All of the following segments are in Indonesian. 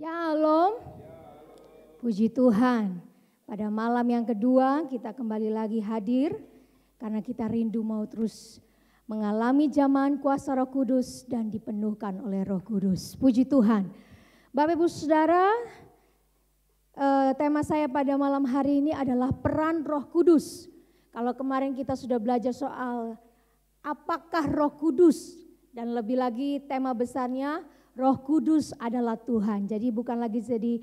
Shalom. Puji Tuhan. Pada malam yang kedua kita kembali lagi hadir karena kita rindu mau terus mengalami zaman kuasa Roh Kudus dan dipenuhkan oleh Roh Kudus. Puji Tuhan. Bapak Ibu Saudara, tema saya pada malam hari ini adalah peran Roh Kudus. Kalau kemarin kita sudah belajar soal apakah Roh Kudus dan lebih lagi tema besarnya Roh Kudus adalah Tuhan. Jadi bukan lagi jadi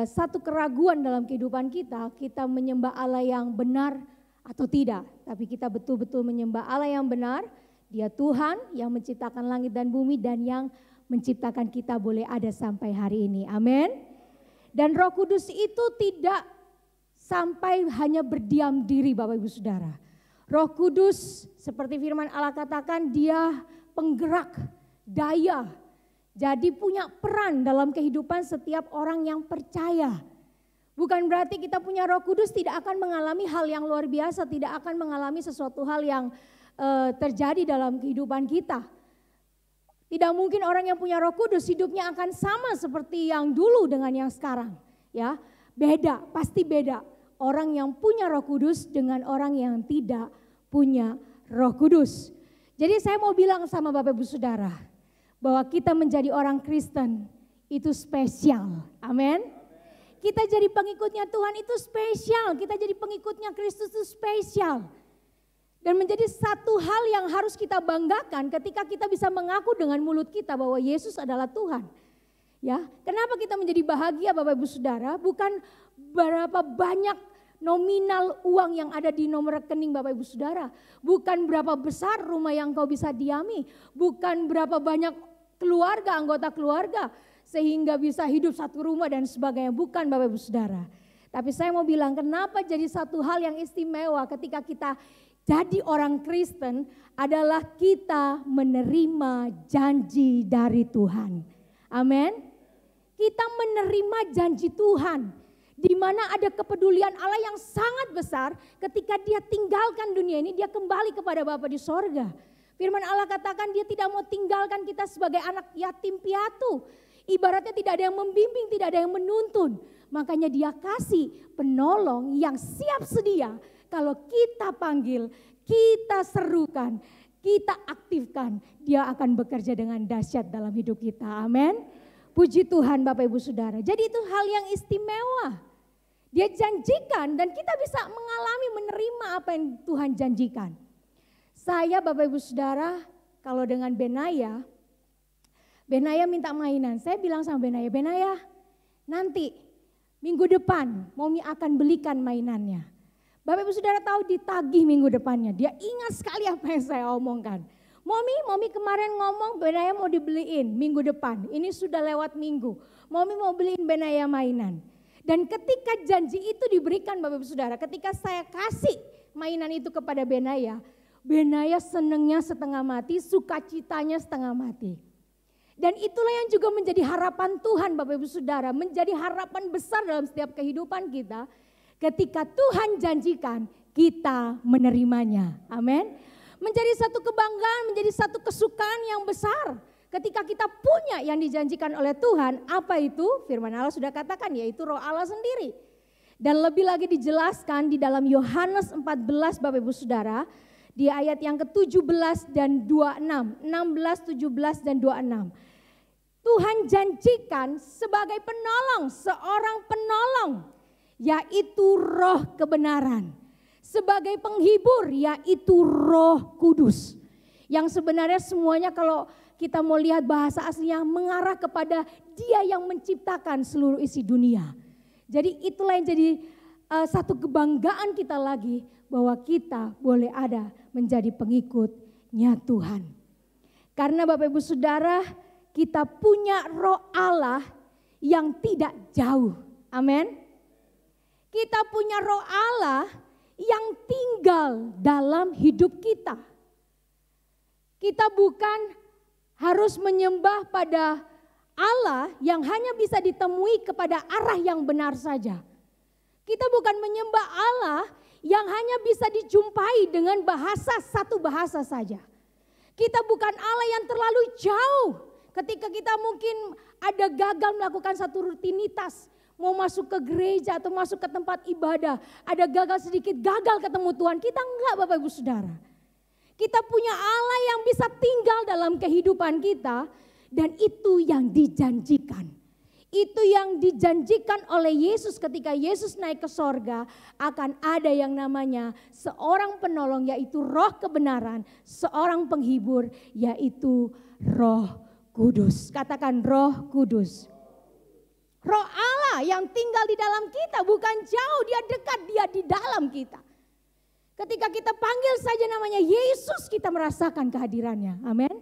satu keraguan dalam kehidupan kita, kita menyembah Allah yang benar atau tidak. Tapi kita betul-betul menyembah Allah yang benar, Dia Tuhan yang menciptakan langit dan bumi dan yang menciptakan kita boleh ada sampai hari ini. Amin. Dan Roh Kudus itu tidak sampai hanya berdiam diri Bapak Ibu Saudara. Roh Kudus seperti firman Allah katakan Dia penggerak, daya. Jadi punya peran dalam kehidupan setiap orang yang percaya. Bukan berarti kita punya Roh Kudus tidak akan mengalami hal yang luar biasa, tidak akan mengalami sesuatu hal yang terjadi dalam kehidupan kita. Tidak mungkin orang yang punya Roh Kudus hidupnya akan sama seperti yang dulu dengan yang sekarang. Ya, beda, pasti beda. Orang yang punya Roh Kudus dengan orang yang tidak punya Roh Kudus. Jadi saya mau bilang sama Bapak Ibu Saudara, bahwa kita menjadi orang Kristen itu spesial. Amin. Kita jadi pengikutnya Tuhan itu spesial. Kita jadi pengikutnya Kristus itu spesial. Dan menjadi satu hal yang harus kita banggakan ketika kita bisa mengaku dengan mulut kita bahwa Yesus adalah Tuhan. Ya, kenapa kita menjadi bahagia Bapak Ibu Saudara? Bukan berapa banyak nominal uang yang ada di nomor rekening Bapak Ibu Saudara. Bukan berapa besar rumah yang kau bisa diami. Bukan berapa banyak keluarga, anggota keluarga. Sehingga bisa hidup satu rumah dan sebagainya. Bukan Bapak Ibu Saudara. Tapi saya mau bilang kenapa jadi satu hal yang istimewa ketika kita jadi orang Kristen adalah kita menerima janji dari Tuhan. Amin. Kita menerima janji Tuhan. Di mana ada kepedulian Allah yang sangat besar ketika Dia tinggalkan dunia ini, Dia kembali kepada Bapa di sorga. Firman Allah katakan Dia tidak mau tinggalkan kita sebagai anak yatim piatu. Ibaratnya tidak ada yang membimbing, tidak ada yang menuntun. Makanya Dia kasih penolong yang siap sedia. Kalau kita panggil, kita serukan, kita aktifkan, Dia akan bekerja dengan dahsyat dalam hidup kita. Amin. Puji Tuhan Bapak Ibu Saudara. Jadi itu hal yang istimewa. Dia janjikan dan kita bisa mengalami, menerima apa yang Tuhan janjikan. Saya Bapak Ibu Saudara, kalau dengan Benaya minta mainan. Saya bilang sama Benaya, nanti minggu depan Momi akan belikan mainannya. Bapak Ibu Saudara tahu ditagih minggu depannya. Dia ingat sekali apa yang saya omongkan. Momi kemarin ngomong Benaya mau dibeliin minggu depan. Ini sudah lewat minggu. Momi mau beliin Benaya mainan. Dan ketika janji itu diberikan Bapak Ibu Saudara, ketika saya kasih mainan itu kepada Benaya senangnya setengah mati, sukacitanya setengah mati. Dan itulah yang juga menjadi harapan Tuhan Bapak Ibu Saudara, menjadi harapan besar dalam setiap kehidupan kita. Ketika Tuhan janjikan, kita menerimanya. Amin. Menjadi satu kebanggaan, menjadi satu kesukaan yang besar. Ketika kita punya yang dijanjikan oleh Tuhan, apa itu? Firman Allah sudah katakan, yaitu Roh Allah sendiri. Dan lebih lagi dijelaskan di dalam Yohanes 14 Bapak Ibu Saudara, di ayat yang ke-17 dan 26, 16, 17 dan 26. Tuhan janjikan sebagai penolong, seorang penolong, yaitu Roh kebenaran. Sebagai penghibur, yaitu Roh Kudus. Yang sebenarnya semuanya kalau kita mau lihat bahasa aslinya mengarah kepada Dia yang menciptakan seluruh isi dunia. Jadi itulah yang jadi satu kebanggaan kita lagi bahwa kita boleh ada menjadi pengikutnya Tuhan. Karena Bapak Ibu Saudara, kita punya Roh Allah yang tidak jauh. Amin. Kita punya Roh Allah yang tinggal dalam hidup kita. Kita bukan harus menyembah pada Allah yang hanya bisa ditemui kepada arah yang benar saja. Kita bukan menyembah Allah yang hanya bisa dijumpai dengan bahasa satu bahasa saja. Kita bukan Allah yang terlalu jauh. ketika kita mungkin ada gagal melakukan satu rutinitas, mau masuk ke gereja atau masuk ke tempat ibadah, ada gagal sedikit, gagal ketemu Tuhan. Kita enggak Bapak Ibu Saudara. Kita punya Allah yang bisa tinggal dalam kehidupan kita dan itu yang dijanjikan. Itu yang dijanjikan oleh Yesus ketika Yesus naik ke sorga, akan ada yang namanya seorang penolong yaitu Roh kebenaran, seorang penghibur yaitu Roh Kudus. Katakan Roh Kudus. Roh Allah yang tinggal di dalam kita, bukan jauh, dia dekat, dia di dalam kita. Ketika kita panggil saja namanya Yesus, kita merasakan kehadirannya. Amin.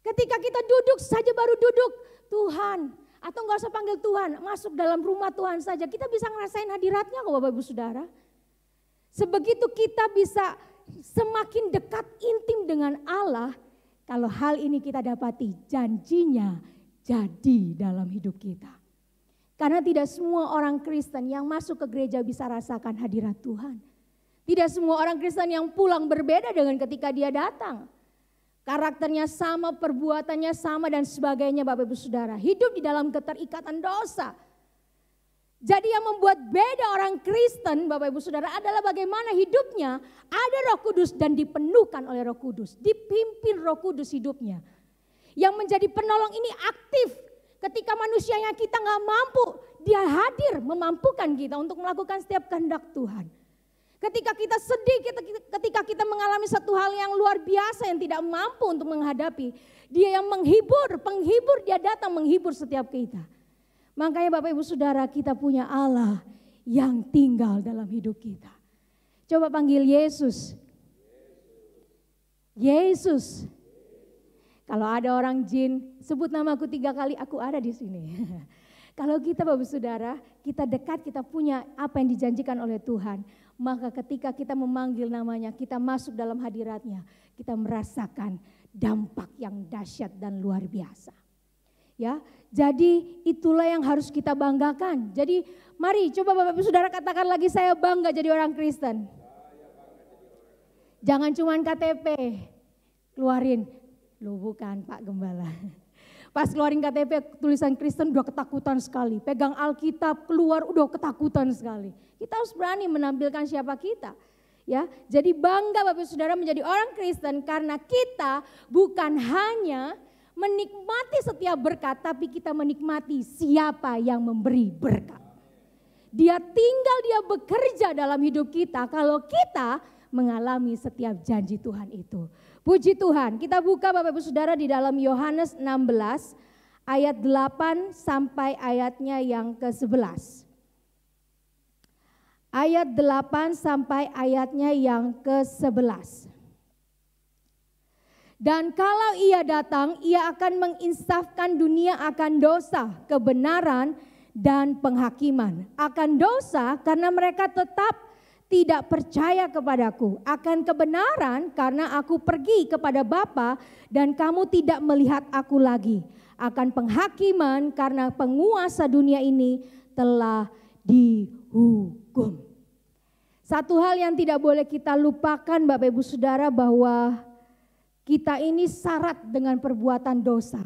Ketika kita duduk saja, baru duduk, Tuhan, atau enggak usah panggil Tuhan, masuk dalam rumah Tuhan saja, kita bisa ngerasain hadiratnya kok Bapak Ibu Saudara. Sebegitu kita bisa semakin dekat intim dengan Allah, kalau hal ini kita dapati, janjinya jadi dalam hidup kita. Karena tidak semua orang Kristen yang masuk ke gereja bisa rasakan hadirat Tuhan. Tidak semua orang Kristen yang pulang berbeda dengan ketika dia datang. Karakternya sama, perbuatannya sama dan sebagainya Bapak Ibu Saudara. Hidup di dalam keterikatan dosa. Jadi yang membuat beda orang Kristen Bapak Ibu Saudara adalah bagaimana hidupnya ada Roh Kudus dan dipenuhkan oleh Roh Kudus. Dipimpin Roh Kudus hidupnya. Yang menjadi penolong ini aktif. Ketika manusianya kita nggak mampu, dia hadir memampukan kita untuk melakukan setiap kehendak Tuhan. Ketika kita sedih, ketika kita mengalami satu hal yang luar biasa yang tidak mampu untuk menghadapi, dia yang menghibur, penghibur, dia datang menghibur setiap kita. Makanya Bapak Ibu Saudara, kita punya Allah yang tinggal dalam hidup kita. Coba panggil Yesus. Yesus. Kalau ada orang jin, sebut namaku 3 kali, aku ada di sini. Kalau kita Bapak Saudara, kita dekat, kita punya apa yang dijanjikan oleh Tuhan. Maka ketika kita memanggil namanya, kita masuk dalam hadiratnya, kita merasakan dampak yang dahsyat dan luar biasa. Ya, jadi itulah yang harus kita banggakan. Jadi mari coba Bapak Ibu Saudara katakan lagi, saya bangga jadi orang Kristen. Jangan cuma KTP, keluarin. Loh bukan Pak Gembala. Pas keluarin KTP tulisan Kristen udah ketakutan sekali. Pegang Alkitab keluar udah ketakutan sekali. Kita harus berani menampilkan siapa kita. Ya, jadi bangga Bapak Saudara menjadi orang Kristen karena kita bukan hanya menikmati setiap berkat, tapi kita menikmati siapa yang memberi berkat. Dia tinggal, dia bekerja dalam hidup kita kalau kita mengalami setiap janji Tuhan itu. Puji Tuhan, kita buka Bapak Ibu Saudara di dalam Yohanes 16 ayat 8 sampai ayatnya yang ke-11. Ayat 8 sampai ayatnya yang ke-11. Dan kalau ia datang, ia akan menginsafkan dunia akan dosa, kebenaran dan penghakiman. Akan dosa karena mereka tetap tidak percaya kepadaku, akan kebenaran karena aku pergi kepada Bapa dan kamu tidak melihat aku lagi, akan penghakiman karena penguasa dunia ini telah dihukum. Satu hal yang tidak boleh kita lupakan Bapak Ibu Saudara, bahwa kita ini syarat dengan perbuatan dosa.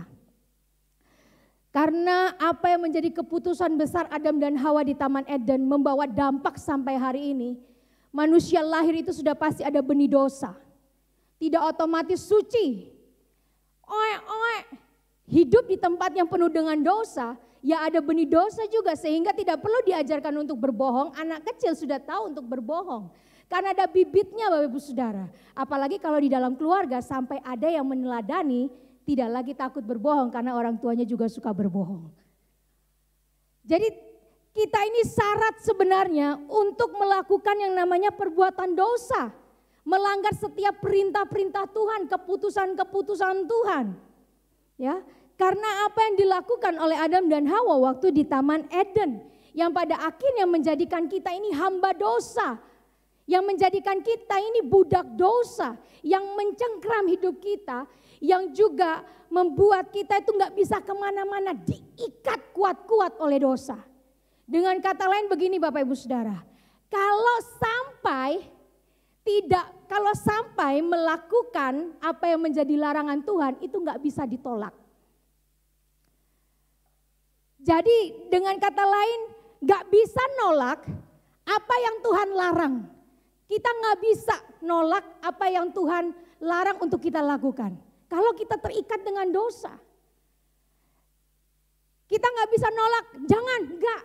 Karena apa yang menjadi keputusan besar Adam dan Hawa di Taman Eden membawa dampak sampai hari ini. Manusia lahir itu sudah pasti ada benih dosa. Tidak otomatis suci. Hidup di tempat yang penuh dengan dosa, ya ada benih dosa juga. Sehingga tidak perlu diajarkan untuk berbohong, anak kecil sudah tahu untuk berbohong. Karena ada bibitnya Bapak Ibu Saudara. Apalagi kalau di dalam keluarga sampai ada yang meneladani, tidak lagi takut berbohong karena orang tuanya juga suka berbohong. Jadi kita ini syarat sebenarnya untuk melakukan yang namanya perbuatan dosa. Melanggar setiap perintah-perintah Tuhan, keputusan-keputusan Tuhan. Ya, karena apa yang dilakukan oleh Adam dan Hawa waktu di Taman Eden. Yang pada akhirnya menjadikan kita ini hamba dosa. Yang menjadikan kita ini budak dosa. Yang mencengkram hidup kita. Yang juga membuat kita itu gak bisa kemana-mana, diikat kuat-kuat oleh dosa. Dengan kata lain begini Bapak Ibu Saudara, kalau sampai tidak, kalau sampai melakukan apa yang menjadi larangan Tuhan itu nggak bisa ditolak. Jadi dengan kata lain nggak bisa nolak apa yang Tuhan larang. Kita nggak bisa nolak apa yang Tuhan larang untuk kita lakukan. Kalau kita terikat dengan dosa. Kita nggak bisa nolak, jangan, enggak.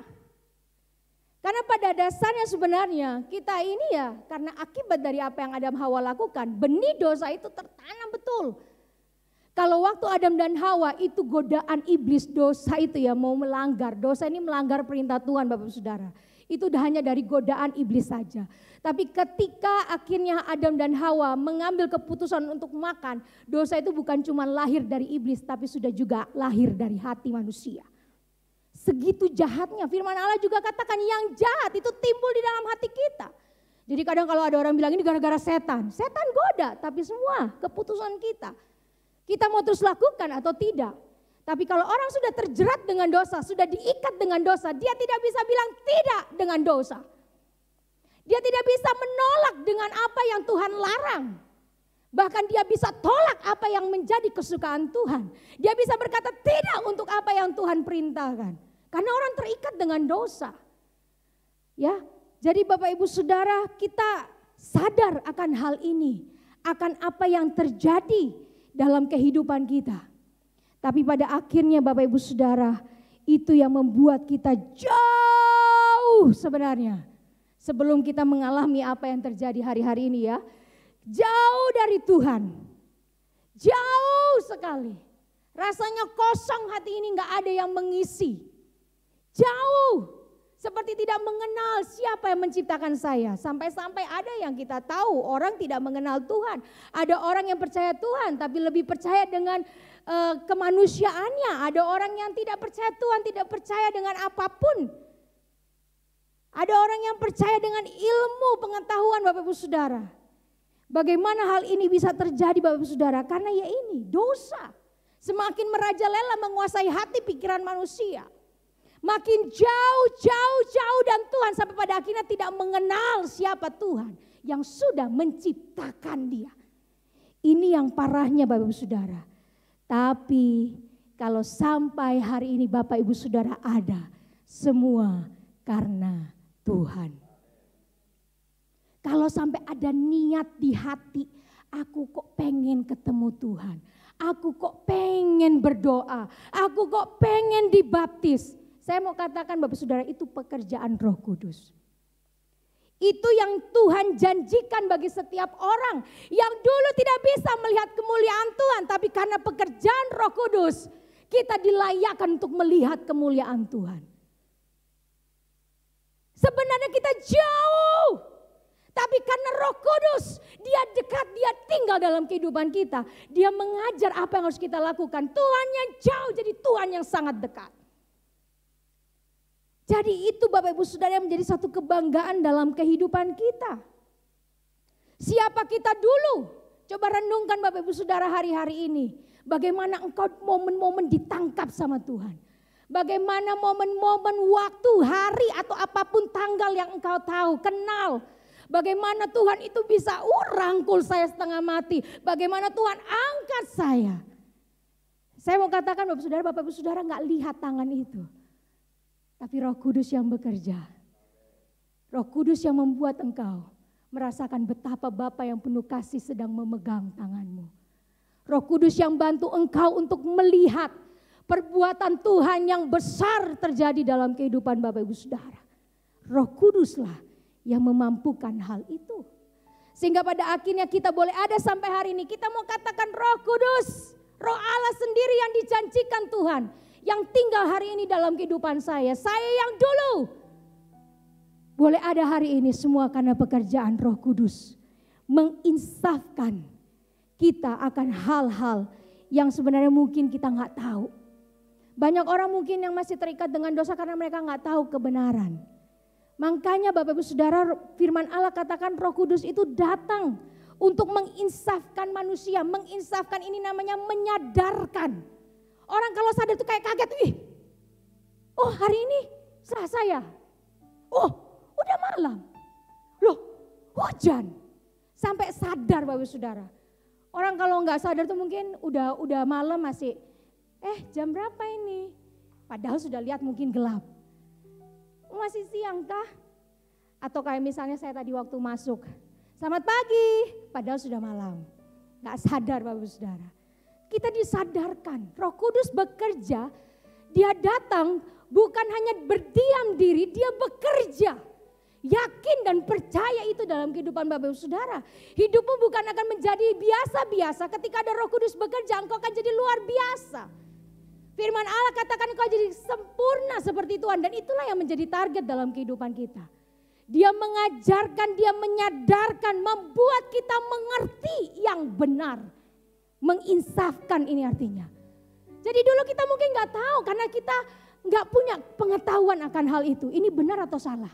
Karena pada dasarnya sebenarnya kita ini ya karena akibat dari apa yang Adam Hawa lakukan, benih dosa itu tertanam betul. Kalau waktu Adam dan Hawa itu godaan iblis, dosa itu ya mau melanggar, dosa ini melanggar perintah Tuhan Bapak Saudara. Itu hanya dari godaan iblis saja. Tapi ketika akhirnya Adam dan Hawa mengambil keputusan untuk makan, dosa itu bukan cuma lahir dari iblis tapi sudah juga lahir dari hati manusia. Segitu jahatnya, firman Allah juga katakan yang jahat itu timbul di dalam hati kita. Jadi kadang kalau ada orang bilang ini gara-gara setan, setan goda, tapi semua keputusan kita. Kita mau terus lakukan atau tidak. Tapi kalau orang sudah terjerat dengan dosa, sudah diikat dengan dosa, dia tidak bisa bilang tidak dengan dosa. Dia tidak bisa menolak dengan apa yang Tuhan larang. Bahkan dia bisa tolak apa yang menjadi kesukaan Tuhan. Dia bisa berkata tidak untuk apa yang Tuhan perintahkan. Karena orang terikat dengan dosa. Ya, jadi Bapak Ibu Saudara, kita sadar akan hal ini, akan apa yang terjadi dalam kehidupan kita. Tapi pada akhirnya Bapak Ibu Saudara, itu yang membuat kita jauh sebenarnya. Sebelum kita mengalami apa yang terjadi hari-hari ini ya. Jauh dari Tuhan. Jauh sekali. Rasanya kosong hati ini gak ada yang mengisi. Jauh. Seperti tidak mengenal siapa yang menciptakan saya. Sampai-sampai ada yang kita tahu orang tidak mengenal Tuhan. Ada orang yang percaya Tuhan tapi lebih percaya dengan kemanusiaannya. Ada orang yang tidak percaya Tuhan, tidak percaya dengan apapun. Ada orang yang percaya dengan ilmu pengetahuan Bapak Ibu Saudara. Bagaimana hal ini bisa terjadi Bapak Ibu Saudara? Karena ya ini dosa. Semakin merajalela menguasai hati pikiran manusia. Makin jauh dan Tuhan sampai pada akhirnya tidak mengenal siapa Tuhan yang sudah menciptakan dia. Ini yang parahnya Bapak Ibu Saudara. Tapi kalau sampai hari ini Bapak Ibu Saudara ada, semua karena Tuhan. Kalau sampai ada niat di hati, aku kok pengen ketemu Tuhan. Aku kok pengen berdoa. Aku kok pengen dibaptis. Saya mau katakan Bapak Saudara itu pekerjaan Roh Kudus. Itu yang Tuhan janjikan bagi setiap orang. Yang dulu tidak bisa melihat kemuliaan Tuhan. Tapi karena pekerjaan Roh Kudus, kita dilayakkan untuk melihat kemuliaan Tuhan. Sebenarnya kita jauh. Tapi karena Roh Kudus, dia dekat, dia tinggal dalam kehidupan kita. Dia mengajar apa yang harus kita lakukan. Tuhan yang jauh jadi Tuhan yang sangat dekat. Jadi itu Bapak Ibu Saudara yang menjadi satu kebanggaan dalam kehidupan kita. Siapa kita dulu? Coba renungkan Bapak Ibu Saudara hari-hari ini. Bagaimana engkau momen-momen ditangkap sama Tuhan. Bagaimana momen-momen waktu, hari atau apapun tanggal yang engkau tahu, kenal. Bagaimana Tuhan itu bisa rangkul saya setengah mati. Bagaimana Tuhan angkat saya. Saya mau katakan Bapak Ibu Saudara gak lihat tangan itu. Tapi Roh Kudus yang bekerja. Roh Kudus yang membuat engkau merasakan betapa Bapa yang penuh kasih sedang memegang tanganmu. Roh Kudus yang bantu engkau untuk melihat perbuatan Tuhan yang besar terjadi dalam kehidupan Bapak Ibu Saudara. Roh Kuduslah yang memampukan hal itu. Sehingga pada akhirnya kita boleh ada sampai hari ini. Kita mau katakan Roh Kudus, Roh Allah sendiri yang dijanjikan Tuhan. Yang tinggal hari ini dalam kehidupan saya yang dulu. Boleh ada hari ini semua karena pekerjaan Roh Kudus. Menginsafkan kita akan hal-hal yang sebenarnya mungkin kita gak tahu. Banyak orang mungkin yang masih terikat dengan dosa karena mereka gak tahu kebenaran. Makanya Bapak Ibu Saudara firman Allah katakan Roh Kudus itu datang untuk menginsafkan manusia. Menginsafkan ini namanya menyadarkan. Orang kalau sadar itu kayak kaget, oh hari ini Selasa ya, oh udah malam, loh hujan. sampai sadar Bapak Saudara. Orang kalau nggak sadar tuh mungkin udah malam masih, jam berapa ini? Padahal sudah lihat mungkin gelap. Masih siang kah? Atau kayak misalnya saya tadi waktu masuk, selamat pagi, padahal sudah malam. Nggak sadar Bapak Saudara. Kita disadarkan, Roh Kudus bekerja, dia datang bukan hanya berdiam diri, dia bekerja. Yakin dan percaya itu dalam kehidupan Bapak Ibu Saudara. Hidupmu bukan akan menjadi biasa-biasa, ketika ada Roh Kudus bekerja engkau akan jadi luar biasa. Firman Allah katakan engkau jadi sempurna seperti Tuhan, dan itulah yang menjadi target dalam kehidupan kita. Dia mengajarkan, dia menyadarkan, membuat kita mengerti yang benar. Menginsafkan ini artinya. Jadi dulu kita mungkin gak tahu karena kita gak punya pengetahuan akan hal itu. Ini benar atau salah.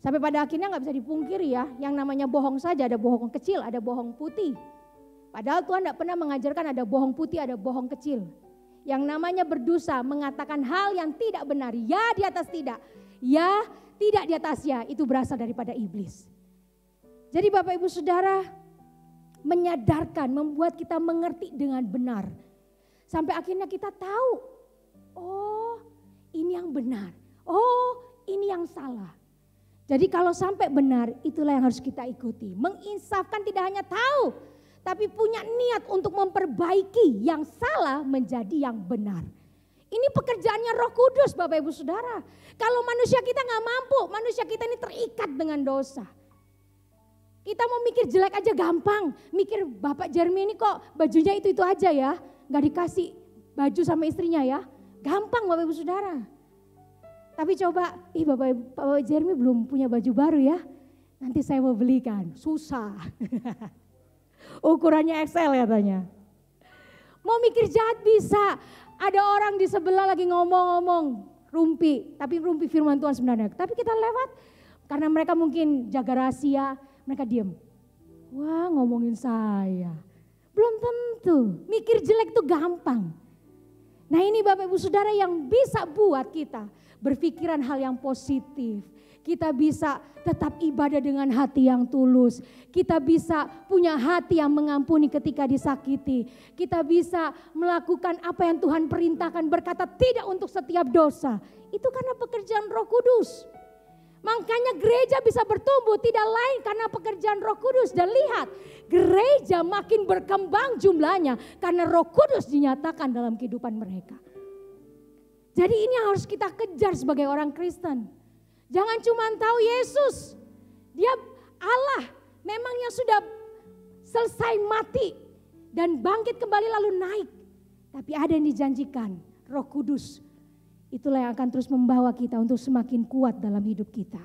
Sampai pada akhirnya gak bisa dipungkiri ya. Yang namanya bohong saja, ada bohong kecil, ada bohong putih. Padahal Tuhan gak pernah mengajarkan ada bohong putih, ada bohong kecil. Yang namanya berdosa mengatakan hal yang tidak benar. Ya di atas tidak, ya tidak di atas ya. Itu berasal daripada iblis. Jadi Bapak Ibu Saudara, menyadarkan, membuat kita mengerti dengan benar. Sampai akhirnya kita tahu, oh ini yang benar, oh ini yang salah. Jadi kalau sampai benar, itulah yang harus kita ikuti. Menginsafkan tidak hanya tahu, tapi punya niat untuk memperbaiki yang salah menjadi yang benar. Ini pekerjaannya Roh Kudus Bapak Ibu Saudara. Kalau manusia kita gak mampu, manusia kita ini terikat dengan dosa. Kita mau mikir jelek aja gampang. Mikir Bapak Jeremy ini kok bajunya itu aja ya. Gak dikasih baju sama istrinya ya. Gampang Bapak Ibu Saudara. Tapi coba, Bapak Jeremy belum punya baju baru ya. Nanti saya mau belikan. Susah. Ukurannya XL katanya. Mau mikir jahat bisa. Ada orang di sebelah lagi ngomong-ngomong. Rumpi. Tapi rumpi firman Tuhan sebenarnya. Tapi kita lewat. Karena mereka mungkin jaga rahasia. Mereka diam. Wah ngomongin saya. Belum tentu. Mikir jelek itu gampang. Nah ini Bapak Ibu Saudara yang bisa buat kita berpikiran hal yang positif. Kita bisa tetap ibadah dengan hati yang tulus. Kita bisa punya hati yang mengampuni ketika disakiti. Kita bisa melakukan apa yang Tuhan perintahkan, berkata tidak untuk setiap dosa. Itu karena pekerjaan Roh Kudus. Makanya gereja bisa bertumbuh tidak lain karena pekerjaan Roh Kudus. Dan lihat, gereja makin berkembang jumlahnya karena Roh Kudus dinyatakan dalam kehidupan mereka. Jadi ini yang harus kita kejar sebagai orang Kristen. Jangan cuma tahu Yesus, dia Allah, memangnya sudah selesai mati dan bangkit kembali lalu naik. Tapi ada yang dijanjikan, Roh Kudus. Itulah yang akan terus membawa kita untuk semakin kuat dalam hidup kita.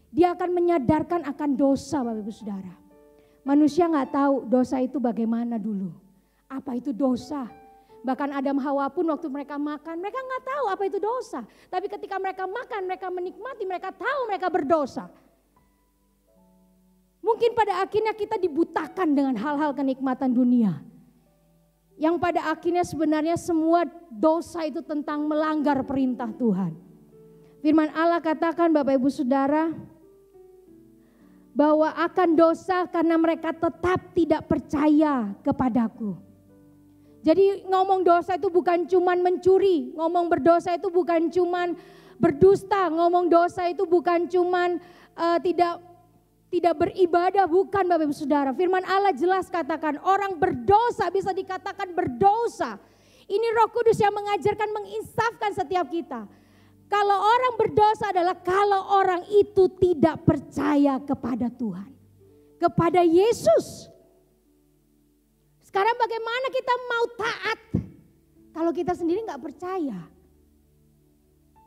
Dia akan menyadarkan akan dosa Bapak Ibu Saudara. Manusia gak tahu dosa itu bagaimana dulu. Apa itu dosa? Bahkan Adam Hawa pun waktu mereka makan, mereka gak tahu apa itu dosa. Tapi ketika mereka makan, mereka menikmati, mereka tahu mereka berdosa. Mungkin pada akhirnya kita dibutakan dengan hal-hal kenikmatan dunia. Yang pada akhirnya sebenarnya semua dosa itu tentang melanggar perintah Tuhan. Firman Allah katakan Bapak Ibu Saudara, bahwa akan dosa karena mereka tetap tidak percaya kepadaku. Jadi ngomong dosa itu bukan cuman mencuri, ngomong berdosa itu bukan cuman berdusta, ngomong dosa itu bukan cuman tidak beribadah, bukan Bapak Ibu Saudara. Firman Allah jelas katakan orang berdosa bisa dikatakan berdosa. Ini Roh Kudus yang mengajarkan, menginsafkan setiap kita. Kalau orang berdosa adalah kalau orang itu tidak percaya kepada Tuhan, kepada Yesus. Sekarang bagaimana kita mau taat kalau kita sendiri nggak percaya?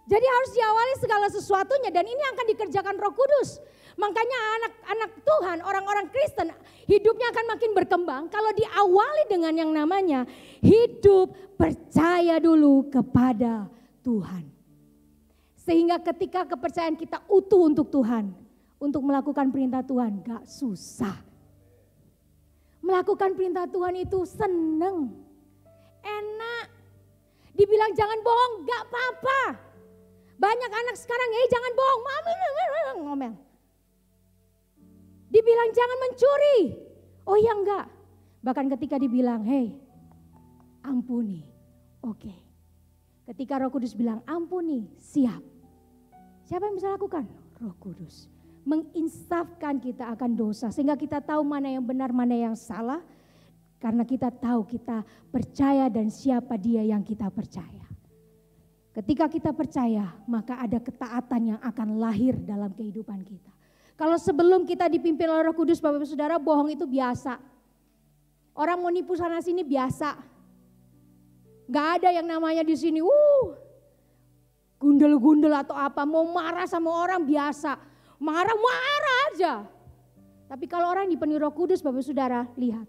Jadi harus diawali segala sesuatunya dan ini akan dikerjakan Roh Kudus. Makanya anak-anak Tuhan, orang-orang Kristen hidupnya akan makin berkembang kalau diawali dengan yang namanya hidup percaya dulu kepada Tuhan. Sehingga ketika kepercayaan kita utuh untuk Tuhan, untuk melakukan perintah Tuhan gak susah. Melakukan perintah Tuhan itu seneng, enak. Dibilang jangan bohong gak apa-apa. Banyak anak sekarang, jangan bohong, mami ngomel. Dibilang jangan mencuri. Oh ya enggak. Bahkan ketika dibilang, hey, ampuni. Oke. Ketika Roh Kudus bilang ampuni, siap. Siapa yang bisa lakukan? Roh Kudus. Menginsafkan kita akan dosa. Sehingga kita tahu mana yang benar, mana yang salah. Karena kita tahu kita percaya dan siapa dia yang kita percaya. Ketika kita percaya, maka ada ketaatan yang akan lahir dalam kehidupan kita. Kalau sebelum kita dipimpin oleh Roh Kudus, Bapak Ibu Saudara, bohong itu biasa. Orang mau nipu sana sini biasa. Gak ada yang namanya di sini, gundel-gundel atau apa. Mau marah sama orang biasa. Marah aja. Tapi kalau orang dipenuhi Roh Kudus, Bapak Ibu Saudara, lihat.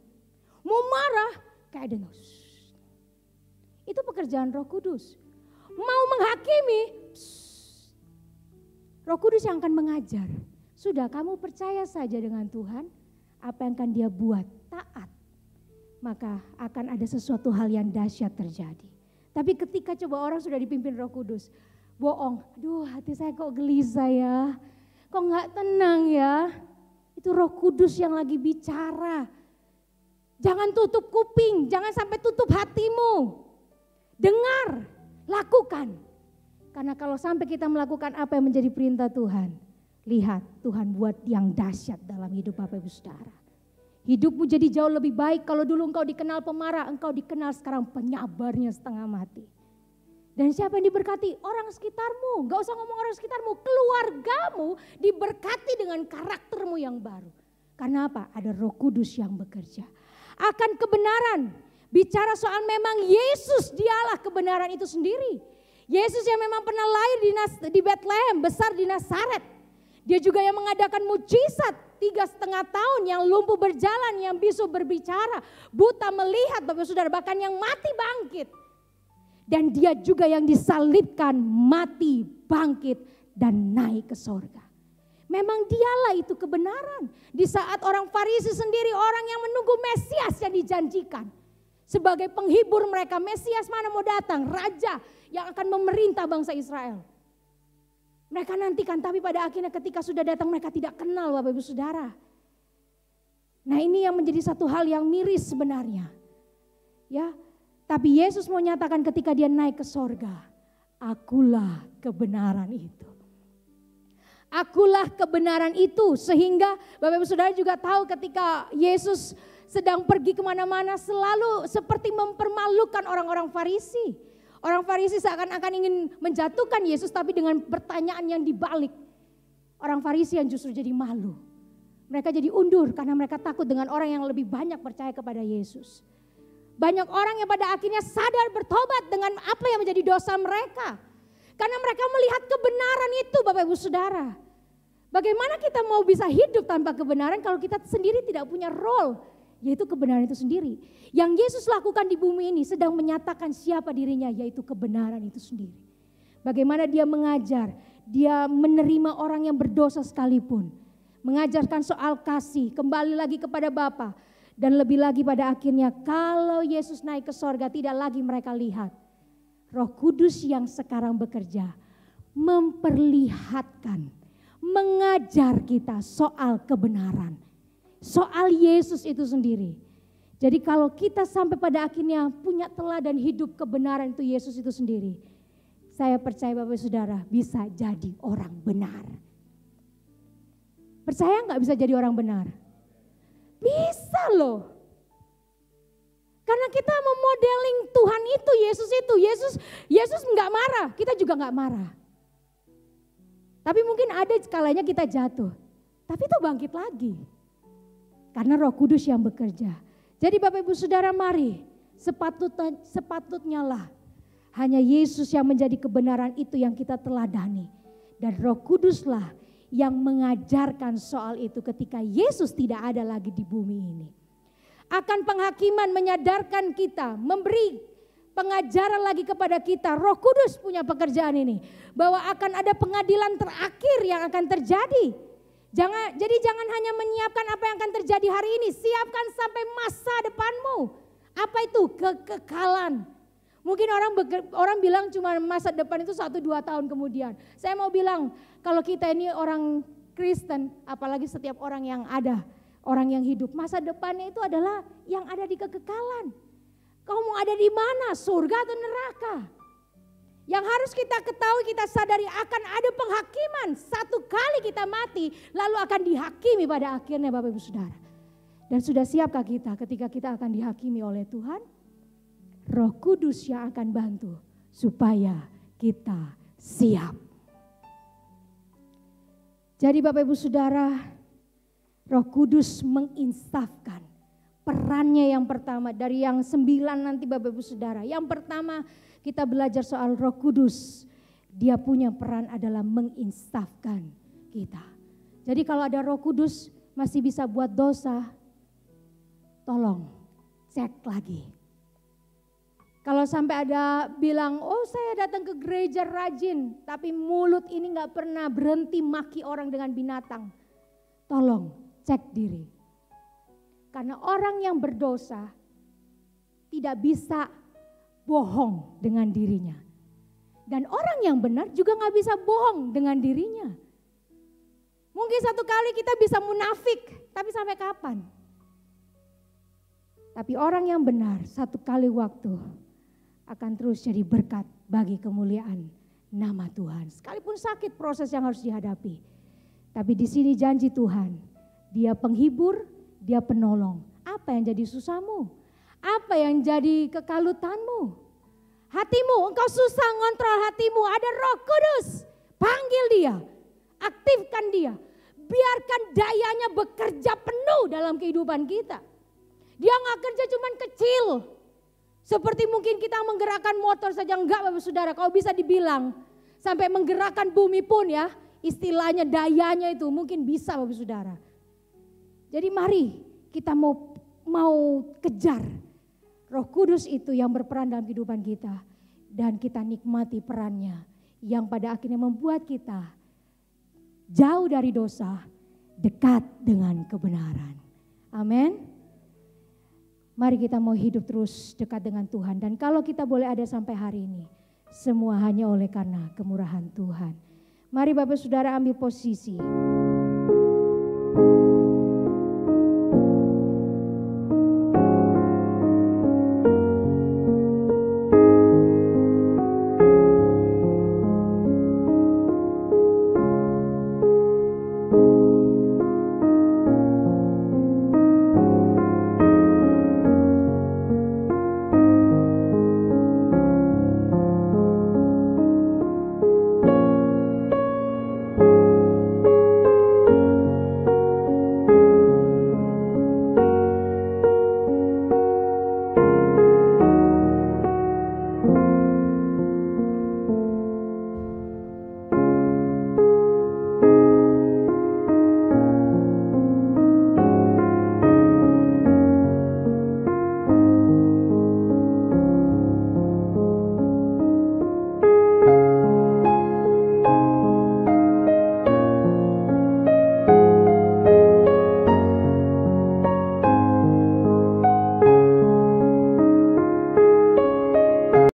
Mau marah, kayak ada itu pekerjaan Roh Kudus. Mau menghakimi, Roh Kudus yang akan mengajar. Sudah, kamu percaya saja dengan Tuhan, apa yang akan dia buat, taat. Maka akan ada sesuatu hal yang dahsyat terjadi. Tapi ketika coba orang sudah dipimpin Roh Kudus, bohong, aduh hati saya kok gelisah ya, kok gak tenang ya. Itu Roh Kudus yang lagi bicara. Jangan tutup kuping, jangan sampai tutup hatimu. Dengar, lakukan. Karena kalau sampai kita melakukan apa yang menjadi perintah Tuhan, lihat Tuhan buat yang dahsyat dalam hidup Bapak Ibu Saudara. Hidupmu jadi jauh lebih baik. Kalau dulu engkau dikenal pemarah, engkau dikenal sekarang penyabarnya setengah mati. Dan siapa yang diberkati? Orang sekitarmu. Gak usah ngomong orang sekitarmu, keluargamu diberkati dengan karaktermu yang baru. Karena apa? Ada Roh Kudus yang bekerja. Akan kebenaran, bicara soal memang Yesus dialah kebenaran itu sendiri. Yesus yang memang pernah lahir di Bethlehem, besar di Nazaret. Dia juga yang mengadakan mujizat 3,5 tahun, yang lumpuh berjalan, yang bisu berbicara, buta melihat, Bapak Saudara, bahkan yang mati bangkit. Dan dia juga yang disalibkan, mati, bangkit, dan naik ke sorga. Memang dialah itu kebenaran. Di saat orang Farisi sendiri, orang yang menunggu Mesias yang dijanjikan. Sebagai penghibur mereka, Mesias mana mau datang? Raja yang akan memerintah bangsa Israel. Mereka nantikan, tapi pada akhirnya ketika sudah datang mereka tidak kenal Bapak Ibu Saudara. Nah ini yang menjadi satu hal yang miris sebenarnya. Ya, tapi Yesus mau nyatakan ketika dia naik ke sorga, akulah kebenaran itu. Akulah kebenaran itu, sehingga Bapak Ibu Saudara juga tahu ketika Yesus sedang pergi kemana-mana selalu seperti mempermalukan orang-orang Farisi. Orang Farisi seakan-akan ingin menjatuhkan Yesus tapi dengan pertanyaan yang dibalik. Orang Farisi yang justru jadi malu. Mereka jadi undur karena mereka takut dengan orang yang lebih banyak percaya kepada Yesus. Banyak orang yang pada akhirnya sadar bertobat dengan apa yang menjadi dosa mereka. Karena mereka melihat kebenaran itu Bapak Ibu Saudara. Bagaimana kita mau bisa hidup tanpa kebenaran kalau kita sendiri tidak punya role. Yaitu kebenaran itu sendiri. Yang Yesus lakukan di bumi ini sedang menyatakan siapa dirinya, yaitu kebenaran itu sendiri. Bagaimana dia mengajar, dia menerima orang yang berdosa sekalipun. Mengajarkan soal kasih, kembali lagi kepada Bapa. Dan lebih lagi pada akhirnya kalau Yesus naik ke sorga tidak lagi mereka lihat. Roh Kudus yang sekarang bekerja memperlihatkan, mengajar kita soal kebenaran. Soal Yesus itu sendiri. Jadi kalau kita sampai pada akhirnya punya teladan hidup kebenaran itu Yesus itu sendiri. Saya percaya Bapak Saudara bisa jadi orang benar. Percaya nggak bisa jadi orang benar? Bisa loh. Karena kita memodeling Tuhan itu, Yesus nggak marah, kita juga nggak marah. Tapi mungkin ada skalanya kita jatuh, tapi itu bangkit lagi. Karena Roh Kudus yang bekerja. Jadi Bapak Ibu Saudara mari sepatutnya lah hanya Yesus yang menjadi kebenaran itu yang kita teladani. Dan Roh Kuduslah yang mengajarkan soal itu ketika Yesus tidak ada lagi di bumi ini. Akan penghakiman menyadarkan kita, memberi pengajaran lagi kepada kita. Roh Kudus punya pekerjaan ini. Bahwa akan ada pengadilan terakhir yang akan terjadi. Jadi jangan hanya menyiapkan apa yang akan terjadi hari ini, siapkan sampai masa depanmu. Apa itu? Kekekalan. Mungkin orang bilang cuma masa depan itu 1-2 tahun kemudian. Saya mau bilang kalau kita ini orang Kristen, apalagi setiap orang yang ada, orang yang hidup, masa depannya itu adalah yang ada di kekekalan. Kau mau ada di mana, surga atau neraka? Yang harus kita ketahui, kita sadari akan ada penghakiman. Satu kali kita mati, lalu akan dihakimi pada akhirnya Bapak Ibu Saudara. Dan sudah siapkah kita ketika kita akan dihakimi oleh Tuhan? Roh Kudus yang akan bantu supaya kita siap. Jadi Bapak Ibu Saudara, Roh Kudus menginsafkan perannya yang pertama dari yang 9 nanti Bapak Ibu Saudara. Yang pertama kita belajar soal Roh Kudus. Dia punya peran adalah menginsafkan kita. Jadi kalau ada Roh Kudus masih bisa buat dosa, tolong cek lagi. Kalau sampai ada bilang, oh saya datang ke gereja rajin, tapi mulut ini gak pernah berhenti maki orang dengan binatang. Tolong cek diri. Karena orang yang berdosa tidak bisa bohong dengan dirinya. Dan orang yang benar juga gak bisa bohong dengan dirinya. Mungkin satu kali kita bisa munafik, tapi sampai kapan? Tapi orang yang benar satu kali waktu akan terus jadi berkat bagi kemuliaan nama Tuhan. Sekalipun sakit proses yang harus dihadapi. Tapi di sini janji Tuhan, Dia penghibur, Dia penolong. Apa yang jadi susahmu? Apa yang jadi kekalutanmu? Hatimu, engkau susah ngontrol hatimu, ada Roh Kudus. Panggil Dia, aktifkan Dia. Biarkan dayanya bekerja penuh dalam kehidupan kita. Dia gak kerja cuman kecil. Seperti mungkin kita menggerakkan motor saja, enggak Bapak Saudara. Kalau bisa dibilang sampai menggerakkan bumi pun ya, istilahnya dayanya itu mungkin bisa Bapak Saudara. Jadi mari kita mau kejar Roh Kudus itu yang berperan dalam kehidupan kita. Dan kita nikmati perannya yang pada akhirnya membuat kita jauh dari dosa, dekat dengan kebenaran. Amin. Mari kita mau hidup terus dekat dengan Tuhan. Dan kalau kita boleh ada sampai hari ini, semua hanya oleh karena kemurahan Tuhan. Mari Bapak Saudara ambil posisi.